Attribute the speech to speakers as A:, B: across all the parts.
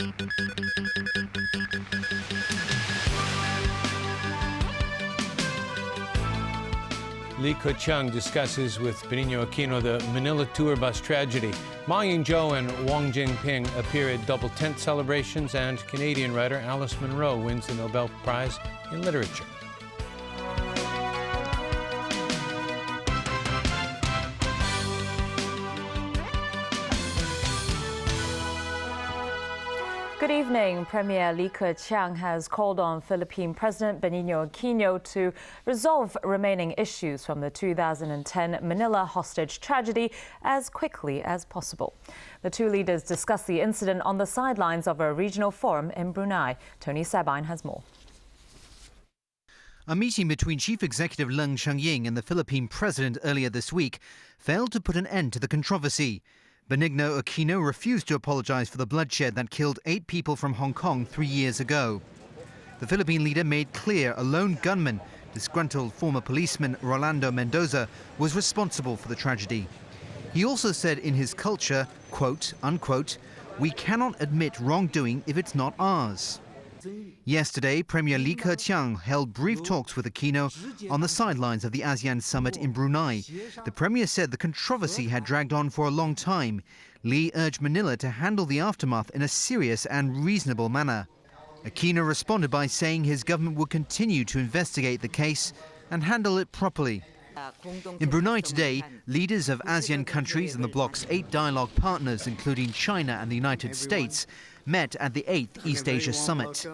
A: Li Keqiang discusses with Benigno Aquino the Manila tour bus tragedy. Ma Ying-jeou and Wang Jingping appear at double tent celebrations, and Canadian writer Alice Munro wins the Nobel Prize in Literature.
B: Good evening. Premier Li Keqiang has called on Philippine President Benigno Aquino to resolve remaining issues from the 2010 Manila hostage tragedy as quickly as possible. The two leaders discussed the incident on the sidelines of a regional forum in Brunei. Tony Sabine has more.
C: A meeting between Chief Executive Leung Chun-ying and the Philippine President earlier this week failed to put an end to the controversy. Benigno Aquino refused to apologize for the bloodshed that killed 8 people from Hong Kong 3 years ago. The Philippine leader made clear a lone gunman, disgruntled former policeman Rolando Mendoza, was responsible for the tragedy. He also said in his culture, quote, unquote, "We cannot admit wrongdoing if it's not ours." Yesterday, Premier Li Keqiang held brief talks with Aquino on the sidelines of the ASEAN summit in Brunei. The Premier said the controversy had dragged on for a long time. Li urged Manila to handle the aftermath in a serious and reasonable manner. Aquino responded by saying his government would continue to investigate the case and handle it properly. In Brunei today, leaders of ASEAN countries and the bloc's 8 dialogue partners, including China and the United States, met at the 8th East Asia Summit.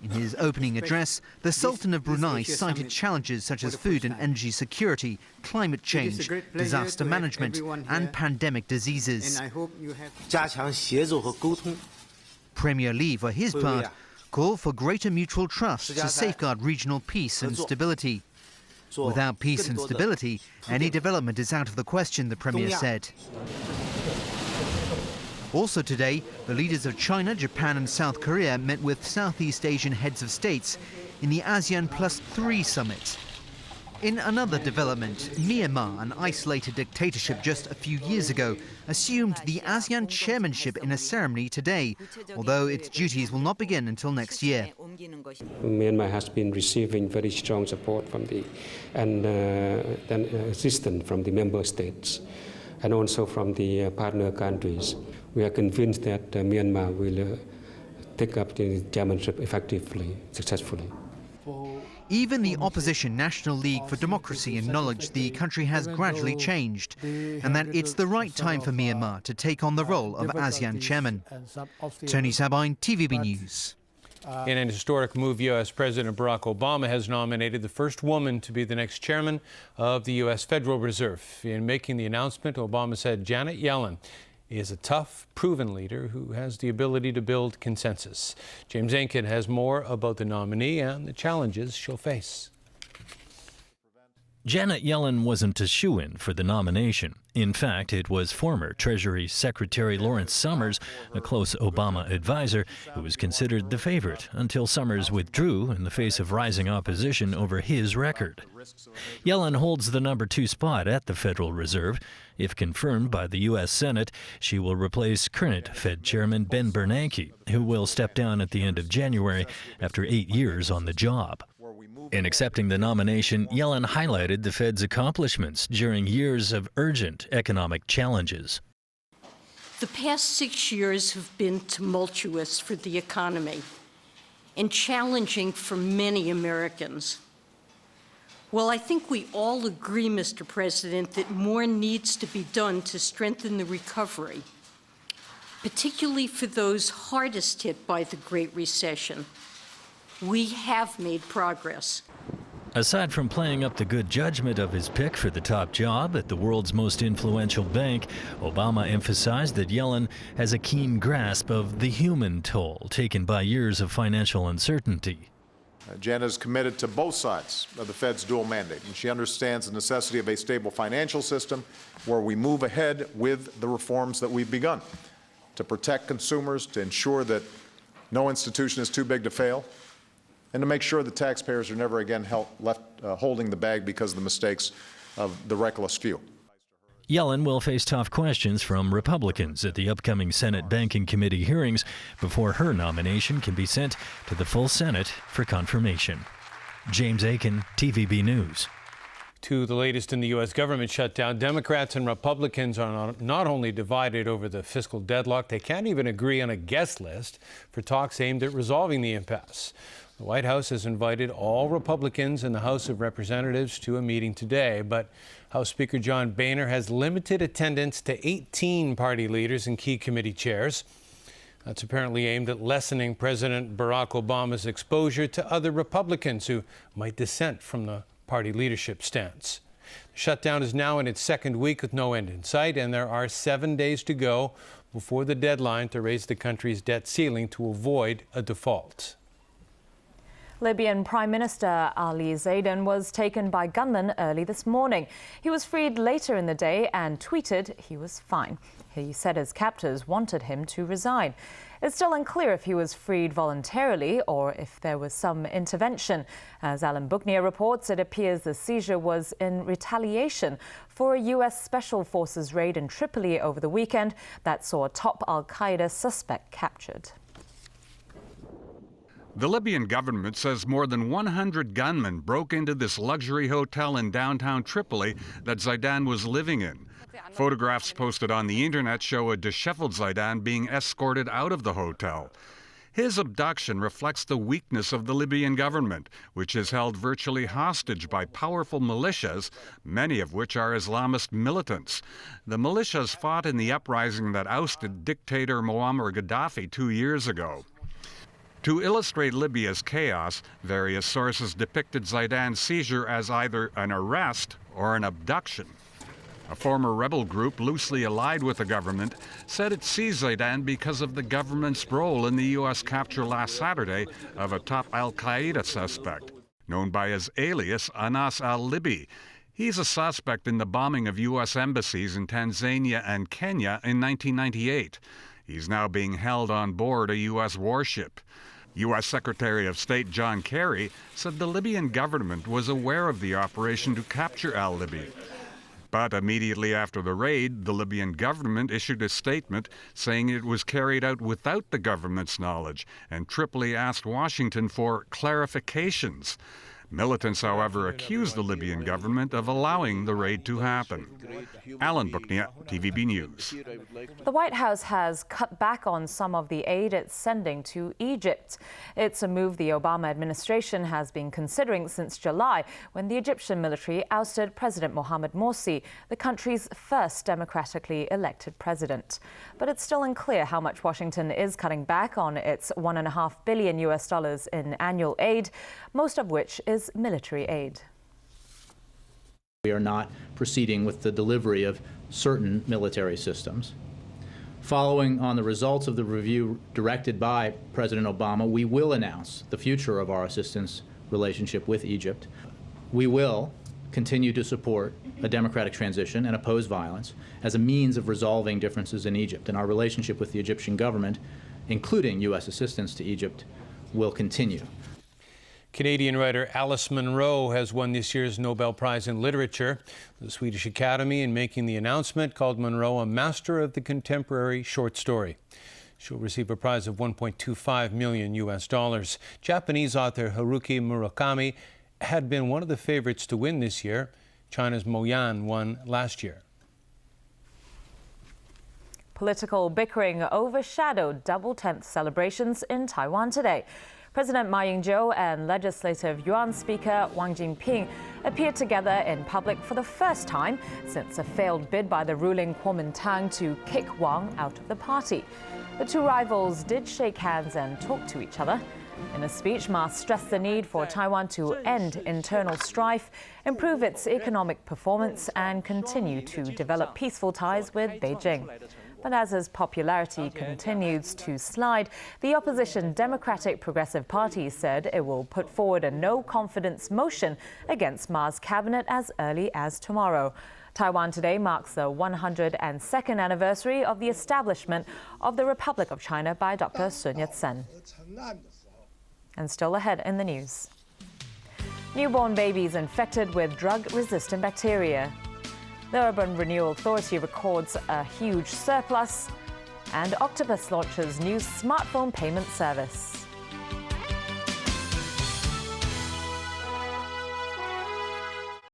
C: In his opening address, the Sultan of Brunei cited challenges such as food and energy security, climate change, disaster management, and pandemic diseases. Premier Li, for his part, called for greater mutual trust to safeguard regional peace and stability. Without peace and stability, any development is out of the question, the Premier said. Also today, the leaders of China, Japan and South Korea met with Southeast Asian heads of states in the ASEAN Plus 3 summit. In another development, Myanmar, an isolated dictatorship just a few years ago, assumed the ASEAN chairmanship in a ceremony today, although its duties will not begin until next year.
D: Myanmar has been receiving very strong support from assistance from the member states and also from the partner countries. We are convinced that Myanmar will take up the chairmanship effectively, successfully.
C: Even the opposition National League for Democracy acknowledged the country has gradually changed and that it's the right time for Myanmar to take on the role of ASEAN chairman. Tony Sabine, TVB News.
A: In an historic move, U.S. President Barack Obama has nominated the first woman to be the next chairman of the U.S. Federal Reserve. In making the announcement, Obama said Janet Yellen is a tough, proven leader who has the ability to build consensus. James Aiken has more about the nominee and the challenges she'll face.
E: Janet Yellen wasn't a shoo-in for the nomination. In fact, it was former Treasury Secretary Lawrence Summers, a close Obama advisor, who was considered the favorite until Summers withdrew in the face of rising opposition over his record. Yellen holds the number 2 spot at the Federal Reserve. If confirmed by the U.S. Senate, she will replace current Fed Chairman Ben Bernanke, who will step down at the end of January after 8 years on the job. In accepting the nomination, Yellen highlighted the Fed's accomplishments during years of urgent economic challenges.
F: The past 6 years have been tumultuous for the economy and challenging for many Americans. Well, I think we all agree, Mr. President, that more needs to be done to strengthen the recovery, particularly for those hardest hit by the Great Recession. We have made progress.
E: Aside from playing up the good judgment of his pick for the top job at the world's most influential bank, Obama emphasized that Yellen has a keen grasp of the human toll taken by years of financial uncertainty.
G: Janet is committed to both sides of the Fed's dual mandate, and she understands the necessity of a stable financial system where we move ahead with the reforms that we've begun to protect consumers, to ensure that no institution is too big to fail, and to make sure that taxpayers are never again left holding the bag because of the mistakes of the reckless few.
E: Yellen will face tough questions from Republicans at the upcoming Senate Banking Committee hearings before her nomination can be sent to the full Senate for confirmation. James Aiken, TVB News.
A: To the latest in the U.S. government shutdown, Democrats and Republicans are not only divided over the fiscal deadlock, they can't even agree on a guest list for talks aimed at resolving the impasse. The White House has invited all Republicans in the House of Representatives to a meeting today, but House Speaker John Boehner has limited attendance to 18 party leaders and key committee chairs. That's apparently aimed at lessening President Barack Obama's exposure to other Republicans who might dissent from the party leadership stance. The shutdown is now in its second week with no end in sight, and there are 7 days to go before the deadline to raise the country's debt ceiling to avoid a default.
B: Libyan Prime Minister Ali Zaidan was taken by gunmen early this morning. He was freed later in the day and tweeted he was fine. He said his captors wanted him to resign. It's still unclear if he was freed voluntarily or if there was some intervention. As Alan Booknear reports, it appears the seizure was in retaliation for a U.S. Special Forces raid in Tripoli over the weekend that saw a top al-Qaeda suspect captured.
H: The Libyan government says more than 100 gunmen broke into this luxury hotel in downtown Tripoli that Zaidan was living in. Photographs posted on the internet show a disheveled Zaidan being escorted out of the hotel. His abduction reflects the weakness of the Libyan government, which is held virtually hostage by powerful militias, many of which are Islamist militants. The militias fought in the uprising that ousted dictator Muammar Gaddafi 2 years ago. To illustrate Libya's chaos, various sources depicted Zaidan's seizure as either an arrest or an abduction. A former rebel group loosely allied with the government said it seized Zaidan because of the government's role in the U.S. capture last Saturday of a top al-Qaeda suspect, known by his alias Anas al-Libi. He's a suspect in the bombing of U.S. embassies in Tanzania and Kenya in 1998. He's now being held on board a U.S. warship. U.S. Secretary of State John Kerry said the Libyan government was aware of the operation to capture al-Libi. But immediately after the raid, the Libyan government issued a statement saying it was carried out without the government's knowledge, and Tripoli asked Washington for clarifications. Militants, however, accused the Libyan government of allowing the raid to happen. Alan Booknear, TVB News.
B: The White House has cut back on some of the aid it's sending to Egypt. It's a move the Obama administration has been considering since July, when the Egyptian military ousted President Mohamed Morsi, the country's first democratically elected president. But it's still unclear how much Washington is cutting back on its $1.5 billion in annual aid, most of which is military aid.
I: We are not proceeding with the delivery of certain military systems. Following on the results of the review directed by President Obama, we will announce the future of our assistance relationship with Egypt. We will continue to support a democratic transition and oppose violence as a means of resolving differences in Egypt. And our relationship with the Egyptian government, including U.S. assistance to Egypt, will continue.
A: Canadian writer Alice Munro has won this year's Nobel Prize in Literature. The Swedish Academy, in making the announcement, called Munro a master of the contemporary short story. She'll receive a prize of $1.25 million. Japanese author Haruki Murakami had been one of the favorites to win this year. China's Mo Yan won last year.
B: Political bickering overshadowed Double 10th celebrations in Taiwan today. President Ma Ying-jeou and Legislative Yuan Speaker Wang Jinping appeared together in public for the first time since a failed bid by the ruling Kuomintang to kick Wang out of the party. The two rivals did shake hands and talk to each other. In a speech, Ma stressed the need for Taiwan to end internal strife, improve its economic performance, and continue to develop peaceful ties with Beijing. But as his popularity continues to slide, the opposition Democratic Progressive Party said it will put forward a no-confidence motion against Ma's cabinet as early as tomorrow. Taiwan today marks the 102nd anniversary of the establishment of the Republic of China by Dr. Sun Yat-sen. And still ahead in the news. Newborn babies infected with drug-resistant bacteria. The Urban Renewal Authority records a huge surplus. And Octopus launches new smartphone payment service.